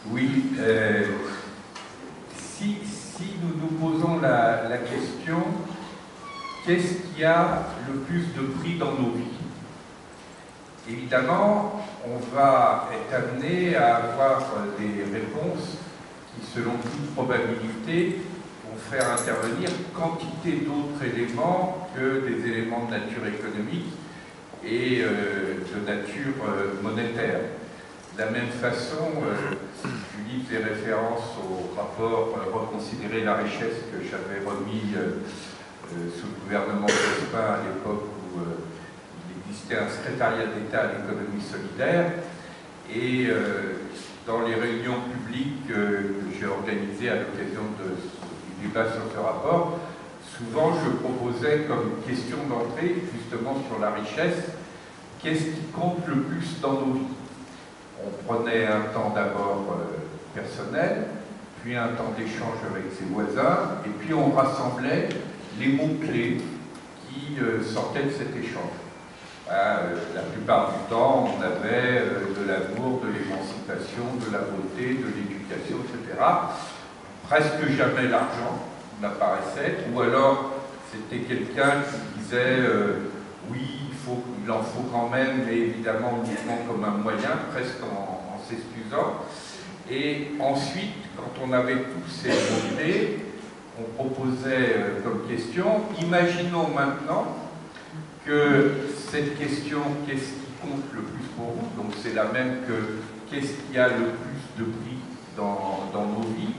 Oui, si nous nous posons la question, qu'est-ce qui a le plus de prix dans nos vies? Évidemment, on va être amené à avoir des réponses qui, selon toute probabilité, vont faire intervenir quantité d'autres éléments que des éléments de nature économique et de nature monétaire. De la même façon, Julie fait référence au rapport Reconsidérer la richesse que j'avais remis sous le gouvernement Jospin à l'époque où il existait un secrétariat d'État à l'économie solidaire. Et dans les réunions publiques que j'ai organisées à l'occasion du débat sur ce rapport, souvent je proposais comme question d'entrée, justement sur la richesse, qu'est-ce qui compte le plus dans nos vies? On prenait un temps d'abord personnel, puis un temps d'échange avec ses voisins, et puis on rassemblait les mots-clés qui sortaient de cet échange. La plupart du temps, on avait de l'amour, de l'émancipation, de la beauté, de l'éducation, etc. Presque jamais l'argent n'apparaissait, ou alors c'était quelqu'un qui disait oui, il en faut quand même, mais évidemment uniquement comme un moyen, presque en s'excusant. Et ensuite, quand on avait tous ces mots-clés, on proposait comme question, imaginons maintenant que cette question, qu'est-ce qui compte le plus pour vous? Donc c'est la même que qu'est-ce qui a le plus de prix dans nos vies,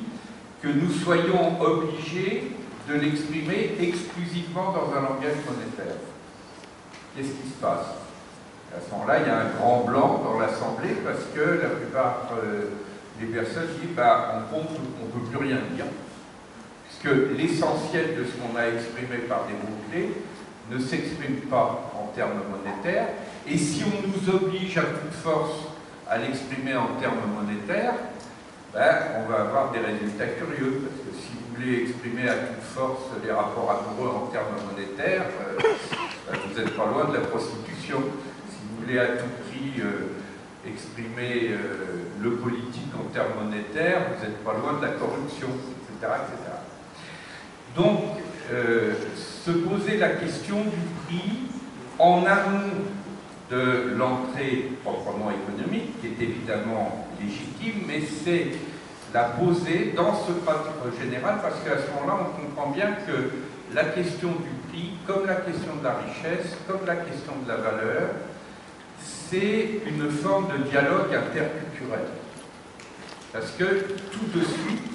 que nous soyons obligés de l'exprimer exclusivement dans un langage monétaire. Qu'est-ce qui se passe? À ce moment-là, il y a un grand blanc dans l'Assemblée parce que la plupart des personnes disent on ne peut plus rien dire, puisque l'essentiel de ce qu'on a exprimé par des mots-clés ne s'exprime pas en termes monétaires, et si on nous oblige à toute force à l'exprimer en termes monétaires, on va avoir des résultats curieux, parce que si vous voulez exprimer à toute force les rapports amoureux en termes monétaires, vous n'êtes pas loin de la prostitution. Si vous voulez à tout prix exprimer le politique en termes monétaires, vous n'êtes pas loin de la corruption, etc. etc. Donc, se poser la question du prix en amont de l'entrée proprement économique, qui est évidemment légitime, mais c'est la poser dans ce cadre général, parce qu'à ce moment-là, on comprend bien que la question du prix, comme la question de la richesse, comme la question de la valeur, c'est une forme de dialogue interculturel. Parce que tout de suite,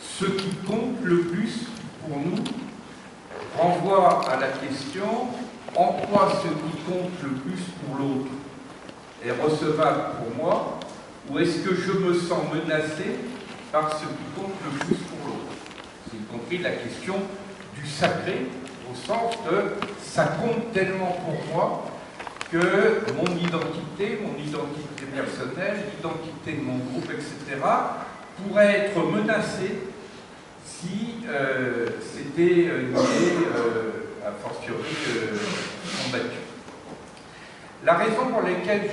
ce qui compte le plus pour nous renvoie à la question en quoi ce qui compte le plus pour l'autre est recevable pour moi, ou est-ce que je me sens menacé par ce qui compte le plus pour l'autre? C'est y compris la question du sacré, au sens de ça compte tellement pour moi que mon identité personnelle, l'identité de mon groupe, etc., pourrait être menacée si c'était une idée a fortiori combattue. La raison pour laquelle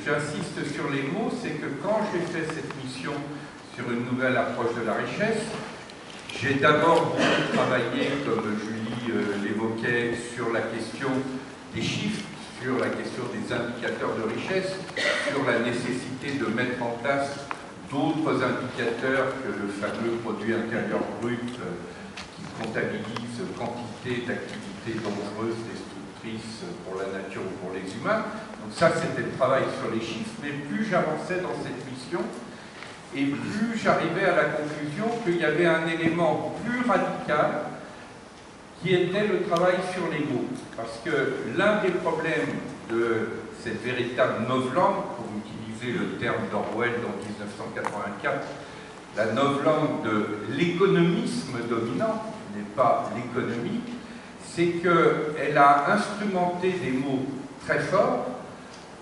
j'insiste sur les mots, c'est que quand j'ai fait cette mission sur une nouvelle approche de la richesse, j'ai d'abord beaucoup travaillé, comme Julie l'évoquait, sur la question des chiffres, sur la question des indicateurs de richesse, sur la nécessité de mettre en place d'autres indicateurs que le fameux produit intérieur brut qui comptabilise quantité d'activités dangereuses, destructrices pour la nature ou pour les humains. Donc ça, c'était le travail sur les chiffres, mais plus j'avançais dans cette mission, et plus j'arrivais à la conclusion qu'il y avait un élément plus radical qui était le travail sur les mots. Parce que l'un des problèmes de cette véritable novlangue, pour utiliser le terme d'Orwell dans 1984, la novlangue de l'économisme dominant, qui n'est pas l'économie, c'est qu'elle a instrumenté des mots très forts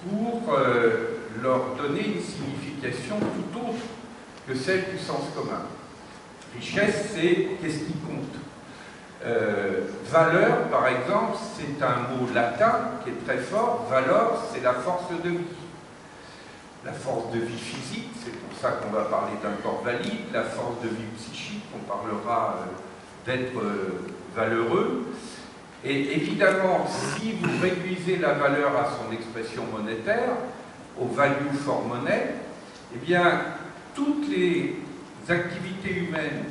pour leur donner une signification tout autre que celle du sens commun. Richesse, c'est qu'est-ce qui compte. Valeur, par exemple, c'est un mot latin qui est très fort. Valor, c'est la force de vie. la force de vie physique, c'est pour ça qu'on va parler d'un corps valide, la force de vie psychique, on parlera d'être valeureux. Et évidemment, si vous réduisez la valeur à son expression monétaire, au value for money, eh bien, toutes les activités humaines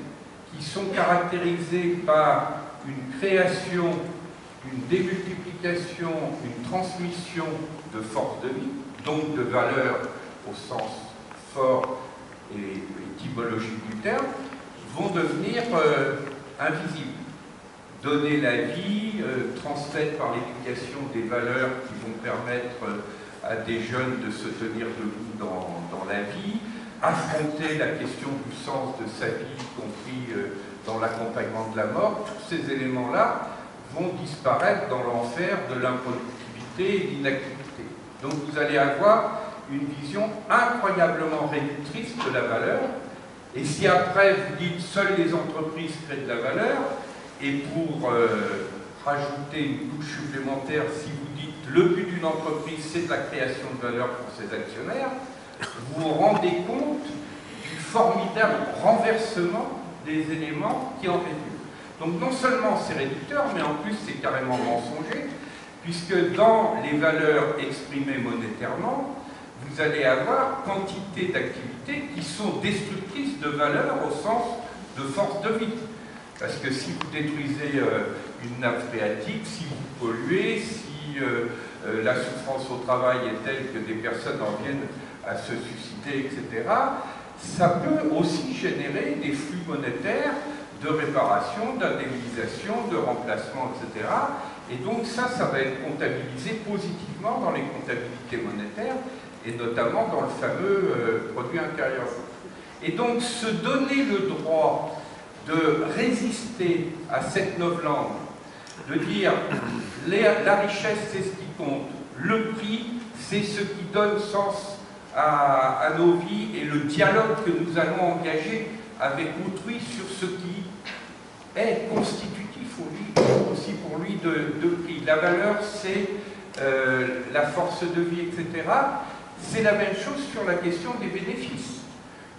qui sont caractérisées par une création, une démultiplication, une transmission de force de vie, donc de valeur au sens fort et étymologique du terme, vont devenir invisibles. Donner la vie, transmettre par l'éducation des valeurs qui vont permettre à des jeunes de se tenir debout dans la vie, affronter la question du sens de sa vie, y compris dans l'accompagnement de la mort, tous ces éléments-là vont disparaître dans l'enfer de l'improductivité et de l'inactivité. Donc vous allez avoir une vision incroyablement réductrice de la valeur, et si après vous dites seules les entreprises créent de la valeur, et pour rajouter une couche supplémentaire, si vous dites le but d'une entreprise c'est de la création de valeur pour ses actionnaires, vous vous rendez compte du formidable renversement des éléments qui en résultent. Donc non seulement c'est réducteur, mais en plus c'est carrément mensonger, puisque dans les valeurs exprimées monétairement, vous allez avoir quantité d'activités qui sont destructrices de valeur au sens de force de vie. Parce que si vous détruisez une nappe phréatique, si vous polluez, si la souffrance au travail est telle que des personnes en viennent à se suicider, etc., ça peut aussi générer des flux monétaires de réparation, d'indemnisation, de remplacement, etc. Et donc ça va être comptabilisé positivement dans les comptabilités monétaires, et notamment dans le fameux produit intérieur brut. Et donc se donner le droit de résister à cette novlangue, de dire la richesse c'est ce qui compte, le prix c'est ce qui donne sens à nos vies et le dialogue que nous allons engager avec autrui sur ce qui est constitutif aussi pour lui de prix. La valeur c'est la force de vie, etc. C'est la même chose sur la question des bénéfices.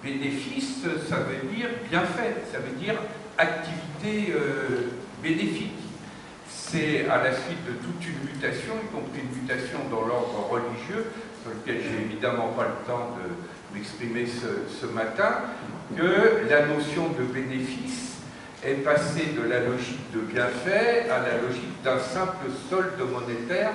Bénéfice, ça veut dire bienfait, ça veut dire activité bénéfique. C'est à la suite de toute une mutation, y compris une mutation dans l'ordre religieux, sur lequel j'ai évidemment pas le temps de m'exprimer ce matin, que la notion de bénéfice est passée de la logique de bienfait à la logique d'un simple solde monétaire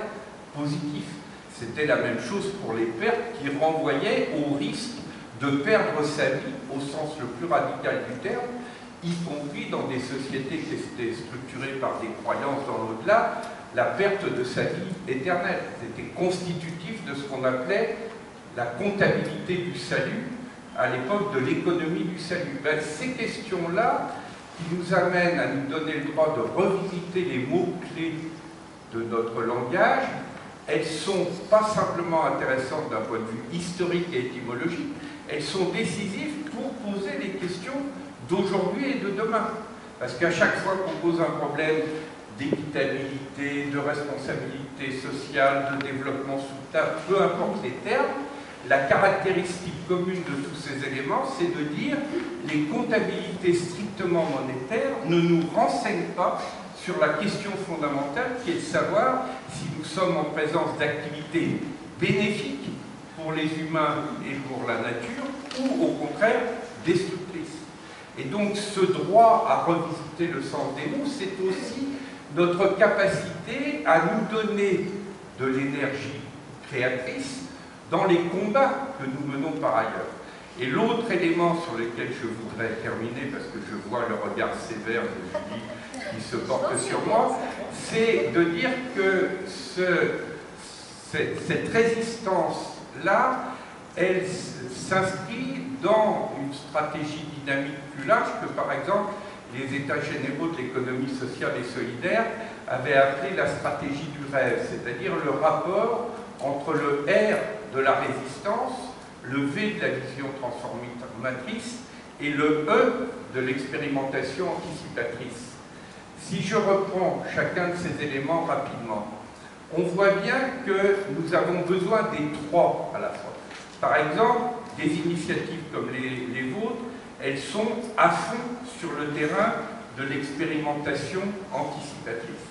positif. C'était la même chose pour les pertes qui renvoyaient au risque de perdre sa vie au sens le plus radical du terme, y compris dans des sociétés qui étaient structurées par des croyances dans l'au-delà, la perte de sa vie éternelle. C'était constitutif de ce qu'on appelait la comptabilité du salut à l'époque de l'économie du salut. Ben, ces questions-là qui nous amènent à nous donner le droit de revisiter les mots-clés de notre langage, elles sont pas simplement intéressantes d'un point de vue historique et étymologique, elles sont décisives pour poser les questions d'aujourd'hui et de demain. Parce qu'à chaque fois qu'on pose un problème d'équitabilité, de responsabilité sociale, de développement soutenable, peu importe les termes, la caractéristique commune de tous ces éléments, c'est de dire que les comptabilités strictement monétaires ne nous renseignent pas sur la question fondamentale qui est de savoir si nous sommes en présence d'activités bénéfiques pour les humains et pour la nature, ou au contraire destructrices. Et donc ce droit à revisiter le sens des mots, c'est aussi notre capacité à nous donner de l'énergie créatrice dans les combats que nous menons par ailleurs. Et l'autre élément sur lequel je voudrais terminer, parce que je vois le regard sévère de Julie qui se porte sur moi, c'est de dire que cette résistance-là, elle s'inscrit dans une stratégie dynamique plus large que, par exemple, les États généraux de l'économie sociale et solidaire avaient appelé la stratégie du rêve, c'est-à-dire le rapport entre le R de la résistance, le V de la vision transformatrice et le E de l'expérimentation anticipatrice. Si je reprends chacun de ces éléments rapidement, on voit bien que nous avons besoin des trois à la fois. Par exemple, des initiatives comme les vôtres, elles sont à fond sur le terrain de l'expérimentation anticipative.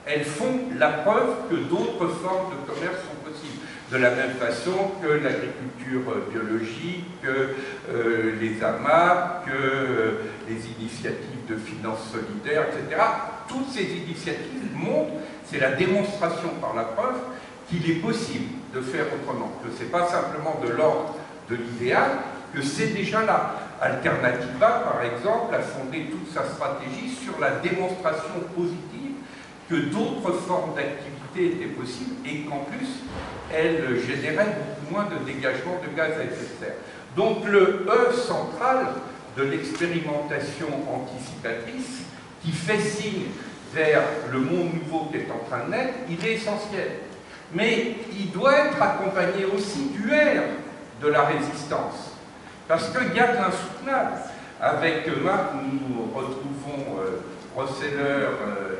Elles font la preuve que d'autres formes de commerce sont possibles. De la même façon que l'agriculture biologique, que les AMAP, que les initiatives de finances solidaires, etc. Toutes ces initiatives montrent, c'est la démonstration par la preuve, qu'il est possible de faire autrement, que ce n'est pas simplement de l'ordre de l'idéal, que c'est déjà là. Alternativa, par exemple, a fondé toute sa stratégie sur la démonstration positive que d'autres formes d'activité étaient possibles et qu'en plus, elles généraient beaucoup moins de dégagement de gaz à effet de serre. Donc le E central de l'expérimentation anticipatrice, qui fait signe vers le monde nouveau qui est en train de naître, il est essentiel. Mais il doit être accompagné aussi du R de la résistance. Parce que gaz insoutenable, avec Marc, nous retrouvons Rosseller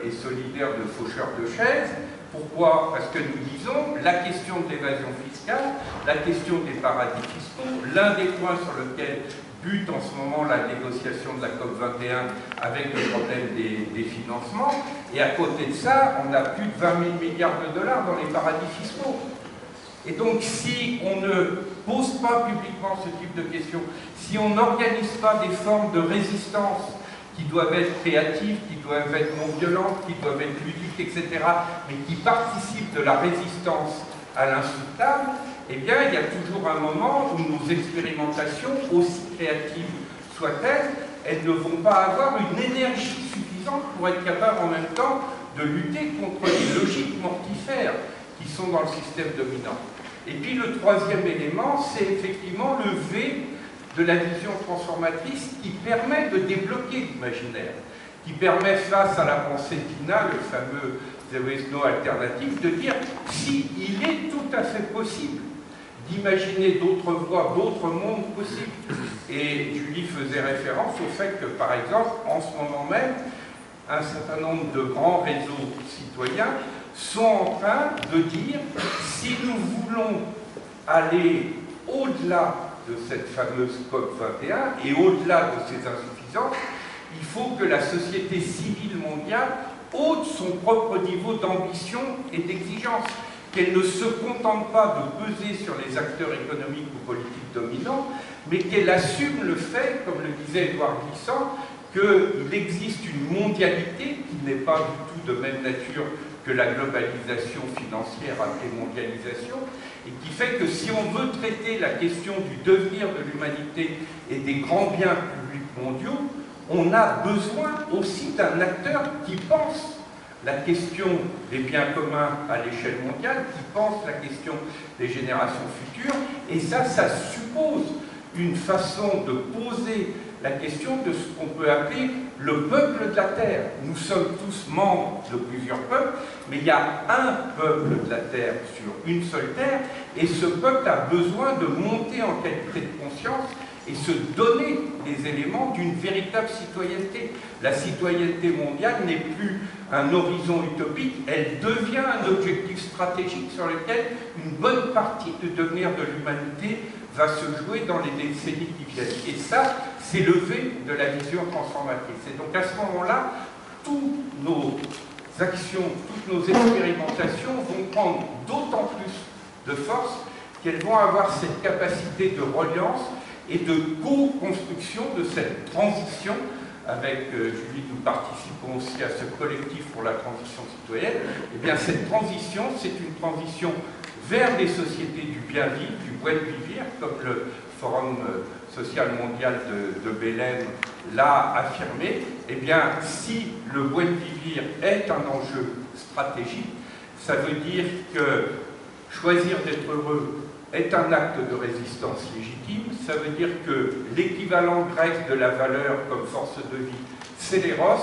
et Solidaire de faucheurs de chaises. Pourquoi? Parce que nous disons la question de l'évasion fiscale, la question des paradis fiscaux, l'un des points sur lequel bute en ce moment la négociation de la COP21 avec le problème des financements. Et à côté de ça, on a plus de 20 000 milliards de dollars dans les paradis fiscaux. Et donc, si on ne pose pas publiquement ce type de questions, si on n'organise pas des formes de résistance qui doivent être créatives, qui doivent être non violentes, qui doivent être ludiques, etc., mais qui participent de la résistance à l'insoutenable, eh bien, il y a toujours un moment où nos expérimentations, aussi créatives soient-elles, elles ne vont pas avoir une énergie suffisante pour être capables en même temps de lutter contre les logiques mortifères qui sont dans le système dominant. Et puis le troisième élément, c'est effectivement le V de la vision transformatrice qui permet de débloquer l'imaginaire, qui permet face à la pensée d'Ina, le fameux There is no alternative, de dire si il est tout à fait possible d'imaginer d'autres voies, d'autres mondes possibles. Et Julie faisait référence au fait que, par exemple, en ce moment même, un certain nombre de grands réseaux citoyens sont en train de dire si nous voulons aller au-delà de cette fameuse COP21 et au-delà de ces insuffisances, il faut que la société civile mondiale ôte son propre niveau d'ambition et d'exigence, qu'elle ne se contente pas de peser sur les acteurs économiques ou politiques dominants, mais qu'elle assume le fait, comme le disait Édouard Glissant, qu'il existe une mondialité qui n'est pas du tout de même nature que la globalisation financière appelée mondialisation, et qui fait que si on veut traiter la question du devenir de l'humanité et des grands biens publics mondiaux, on a besoin aussi d'un acteur qui pense la question des biens communs à l'échelle mondiale, qui pense la question des générations futures, et ça suppose une façon de poser la question de ce qu'on peut appeler le peuple de la Terre. Nous sommes tous membres de plusieurs peuples, mais il y a un peuple de la Terre sur une seule Terre, et ce peuple a besoin de monter en qualité de conscience et se donner les éléments d'une véritable citoyenneté. La citoyenneté mondiale n'est plus un horizon utopique, elle devient un objectif stratégique sur lequel une bonne partie du devenir de l'humanité va se jouer dans les décennies qui viennent. Et ça, c'est le V de la vision transformatrice. Et donc à ce moment-là, toutes nos actions, toutes nos expérimentations vont prendre d'autant plus de force qu'elles vont avoir cette capacité de reliance et de co-construction de cette transition. Avec Julie, nous participons aussi à ce collectif pour la transition citoyenne. Et bien cette transition, c'est une transition vers des sociétés du bien vivre, du buen vivir, comme le Forum social mondial de Belém l'a affirmé. Eh bien, si le buen vivir est un enjeu stratégique, ça veut dire que choisir d'être heureux est un acte de résistance légitime. Ça veut dire que l'équivalent grec de la valeur comme force de vie, c'est l'éros,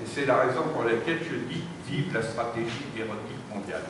et c'est la raison pour laquelle je dis vive la stratégie érotique mondiale.